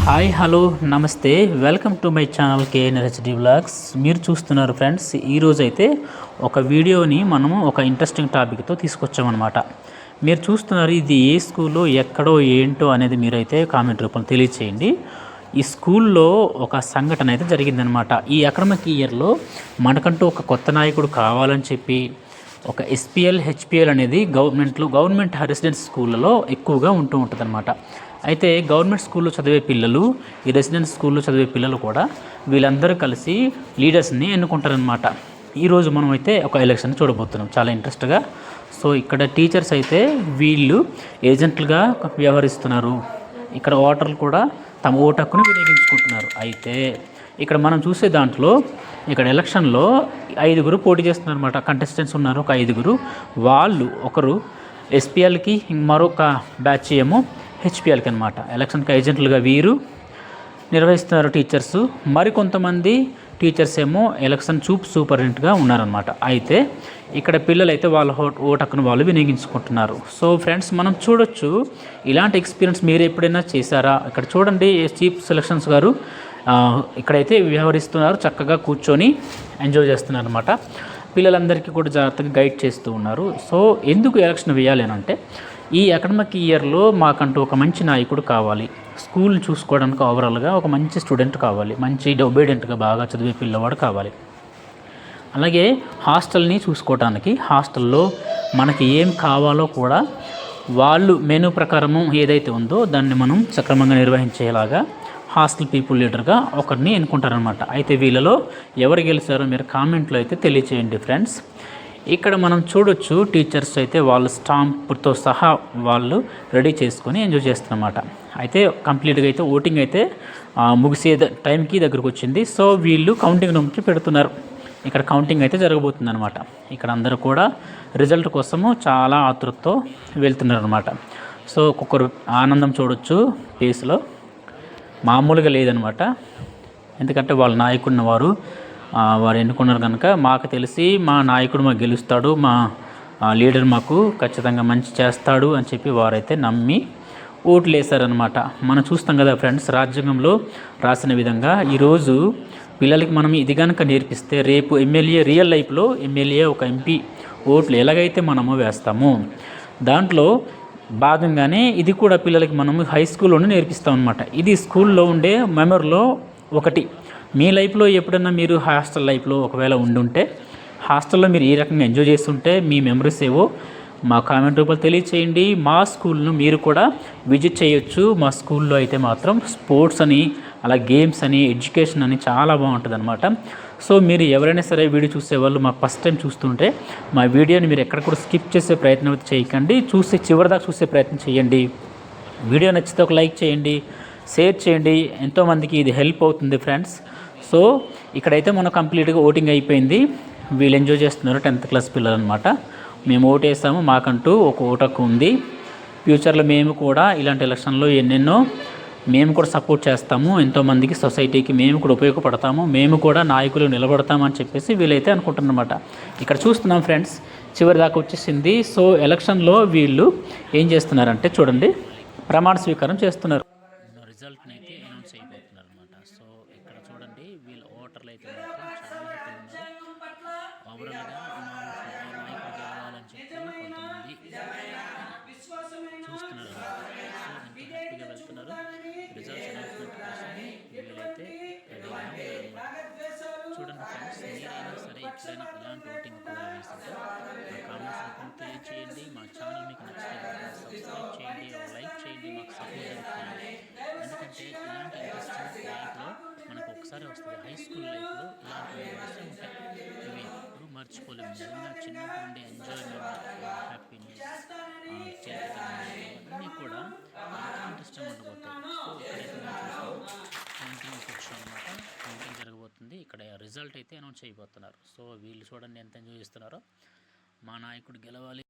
Hi hello నమస్తే welcome to my channel KNHD vlogs. మీరు చూస్తున్నారు ఫ్రెండ్స్, ఈరోజు అయితే ఒక వీడియోని మనము ఒక ఇంట్రెస్టింగ్ టాపిక్తో తీసుకొచ్చామన్నమాట. మీరు చూస్తున్నారు, ఇది ఏ స్కూల్లో ఎక్కడో ఏంటో అనేది మీరైతే కామెంట్ రూపంలో తెలియచేయండి. ఈ స్కూల్లో ఒక సంఘటన అయితే జరిగిందనమాట. ఈ అకాడమిక్ ఇయర్లో మనకంటూ ఒక కొత్త నాయకుడు కావాలని చెప్పి ఒక ఎస్పిఎల్ హెచ్పిఎల్ అనేది గవర్నమెంట్ రెసిడెన్స్ స్కూళ్ళలో ఎక్కువగా ఉంటుంది అనమాట. అయితే గవర్నమెంట్ స్కూల్లో చదివే పిల్లలు, ఈ రెసిడెన్స్ స్కూల్లో చదివే పిల్లలు కూడా వీళ్ళందరూ కలిసి లీడర్స్ని ఎన్నుకుంటారనమాట. ఈరోజు మనం అయితే ఒక ఎలక్షన్ చూడబోతున్నాం, చాలా ఇంట్రెస్ట్గా. సో ఇక్కడ టీచర్స్ అయితే వీళ్ళు ఏజెంట్లుగా వ్యవహరిస్తున్నారు. ఇక్కడ ఓటర్లు కూడా తమ ఓటు హక్కును వినియోగించుకుంటున్నారు. అయితే ఇక్కడ మనం చూసే దాంట్లో ఇక్కడ ఎలక్షన్లో 5 పోటీ చేస్తున్నారు అనమాట. కంటెస్టెంట్స్ ఉన్నారు ఒక 5. వాళ్ళు ఒకరు ఎస్పిఎల్కి, మరొక బ్యాచ్ ఏమో హెచ్పిఎల్కి అనమాట. ఎలక్షన్కి ఏజెంట్లుగా వీరు నిర్వహిస్తున్నారు టీచర్స్. మరికొంతమంది టీచర్స్ ఏమో ఎలక్షన్ సూపరింటెండెంట్గా ఉన్నారనమాట. అయితే ఇక్కడ పిల్లలైతే వాళ్ళ ఓటు హక్కును వాళ్ళు వినియోగించుకుంటున్నారు. సో ఫ్రెండ్స్, మనం చూడొచ్చు, ఇలాంటి ఎక్స్పీరియన్స్ మీరు ఎప్పుడైనా చేశారా? ఇక్కడ చూడండి, చీఫ్ సెలక్షన్స్ గారు ఇక్కడైతే వ్యవహరిస్తున్నారు, చక్కగా కూర్చొని ఎంజాయ్ చేస్తున్నారు అనమాట. పిల్లలందరికీ కూడా జాగ్రత్తగా గైడ్ చేస్తూ ఉన్నారు. సో ఎందుకు ఎలక్షన్ వేయాలి అని అంటే, ఈ అకాడమిక్ ఇయర్లో మాకంటూ ఒక మంచి నాయకుడు కావాలి, స్కూల్ చూసుకోవడానికి ఓవరాల్గా ఒక మంచి స్టూడెంట్ కావాలి, మంచి ఒబీడియంట్గా బాగా చదివే పిల్లవాడు కావాలి. అలాగే హాస్టల్ని చూసుకోవడానికి, హాస్టల్లో మనకి ఏం కావాలో కూడా వాళ్ళు మెనూ ప్రకారము ఏదైతే ఉందో దాన్ని మనం సక్రమంగా నిర్వహించేలాగా హాస్టల్ పీపుల్ లీడర్గా ఒకరిని ఎన్నుకుంటారనమాట. అయితే వీళ్ళలో ఎవరు గెలిచారో మీరు కామెంట్లో అయితే తెలియచేయండి ఫ్రెండ్స్. ఇక్కడ మనం చూడొచ్చు, టీచర్స్ అయితే వాళ్ళు స్టాంప్తో సహా వాళ్ళు రెడీ చేసుకొని ఎంజాయ్ చేస్తున్నమాట. అయితే కంప్లీట్గా అయితే ఓటింగ్ అయితే ముగిసే టైంకి దగ్గరకు వచ్చింది. సో వీళ్ళు కౌంటింగ్ రూమ్కి పెడుతున్నారు. ఇక్కడ కౌంటింగ్ అయితే జరగబోతుంది అనమాట. ఇక్కడ అందరూ కూడా రిజల్ట్ కోసము చాలా ఆతృతతో వెళ్తున్నారు అనమాట. సో ఒక్కొక్కరు ఆనందం చూడొచ్చు ఫేస్లో, మామూలుగా లేదనమాట. ఎందుకంటే వాళ్ళ నాయకుడిని వారు ఎన్నుకున్నారు కనుక, మాకు తెలిసి మా నాయకుడు మాకు గెలుస్తాడు, మా లీడర్ మాకు ఖచ్చితంగా మంచి చేస్తాడు అని చెప్పి వారైతే నమ్మి ఓట్లు వేశారనమాట. మనం చూస్తాం కదా ఫ్రెండ్స్, రాజ్యాంగంలో రాసిన విధంగా ఈరోజు పిల్లలకి మనం ఇది కనుక నేర్పిస్తే, రేపు ఎమ్మెల్యే, రియల్ లైఫ్లో ఎమ్మెల్యే, ఒక ఎంపీ ఓట్లు ఎలాగైతే మనము వేస్తామో దాంట్లో భాగంగానే ఇది కూడా పిల్లలకి మనము హై స్కూల్లోనే నేర్పిస్తాం అనమాట. ఇది స్కూల్లో ఉండే మెమరీలో ఒకటి. మీ లైఫ్లో ఎప్పుడన్నా మీరు హాస్టల్ లైఫ్లో ఒకవేళ ఉండుంటే, హాస్టల్లో మీరు ఈ రకంగా ఎంజాయ్ చేస్తుంటే మీ మెమరీస్ ఏవో మా కామెంట్ రూపంలో తెలియచేయండి. మా స్కూల్ను మీరు కూడా విజిట్ చేయొచ్చు. మా స్కూల్లో అయితే మాత్రం స్పోర్ట్స్ అని, అలా గేమ్స్ అని, ఎడ్యుకేషన్ అని చాలా బాగుంటుంది అనమాట. సో మీరు ఎవరైనా సరే వీడియో చూసేవాళ్ళు మాకు ఫస్ట్ టైం చూస్తుంటే మా వీడియోని మీరు ఎక్కడ కూడా స్కిప్ చేసే ప్రయత్నం అయితే చేయకండి, చివరిదాకా చూసే ప్రయత్నం చేయండి. వీడియో నచ్చితే ఒక లైక్ చేయండి, షేర్ చేయండి, ఎంతోమందికి ఇది హెల్ప్ అవుతుంది ఫ్రెండ్స్. సో ఇక్కడైతే మనం కంప్లీట్గా ఓటింగ్ అయిపోయింది. వీళ్ళు ఎంజాయ్ చేస్తున్నారు, 10th క్లాస్ పిల్లలు అనమాట. మేము ఓటు వేసాము, మాకంటూ ఒక ఓటు హక్కు ఉంది. ఫ్యూచర్లో మేము కూడా ఇలాంటి ఎలక్షన్లో ఎన్నెన్నో మేము కూడా సపోర్ట్ చేస్తాము, ఎంతోమందికి సొసైటీకి మేము కూడా ఉపయోగపడతాము, మేము కూడా నాయకులు నిలబడతామని చెప్పేసి వీళ్ళైతే అనుకుంటున్నమాట. ఇక్కడ చూస్తున్నాం ఫ్రెండ్స్, చివరి దాకా వచ్చేసింది. సో ఎలక్షన్లో వీళ్ళు ఏం చేస్తున్నారంటే చూడండి, ప్రమాణ స్వీకారం చేస్తున్నారు. రిజల్ట్ని అయితే అనౌన్స్ అయిపోతున్నారు అనమాట. సో ఇక్కడ చూడండి, వీళ్ళు ఓటర్లు అయితే ఓవరాల్గా నాయకుడు గెలవాలని చెప్పి కొంతమంది చూస్తున్నారు. సో ఎంత హ్యాపీగా వెళ్తున్నారు. రిజల్ట్స్ అనౌన్స్మెంట్ కోసం వీళ్ళైతే చూడండి ఫ్రెండ్స్, మీరైనా సరే ఎప్పుడైనా ఇలాంటి ఓటింగ్ కూడా వేస్తుంటే మా కామెంట్స్ రూపంలో తెలియచేయండి. మా ఛానల్ మీకు నచ్చితే సబ్స్క్రైబ్ చేయండి, లైక్ చేయండి, మాకు సపోర్ట్ జరుగుతుంది. ఎందుకంటే ఇలాంటి ఇంట్రెస్టింగ్ లైఫ్లో మనకు ఒకసారి వస్తుంది. హై స్కూల్ లైఫ్లో ఇలాంటి మెమరీస్ ఉంటాయి, ఇవి ఎప్పుడు మర్చిపోలేము. నిజంగా చిన్నప్పుడు ఉండే ఎంజాయ్మెంట్, హ్యాపీనెస్, అన్నీ కూడా ఇంట్రెస్టింగ్ ఉండబోతాయి. సో ఇక్కడైతే కౌంటింగ్ వచ్చాం అనమాట. కౌంటింగ్ జరగబోతుంది. ఇక్కడ రిజల్ట్ అయితే అనౌన్స్ చేయబోతున్నారు. సో వీళ్ళు చూడండి ఎంత ఎంజాయ్ చేస్తున్నారో. మా నాయకుడు గెలవాలి.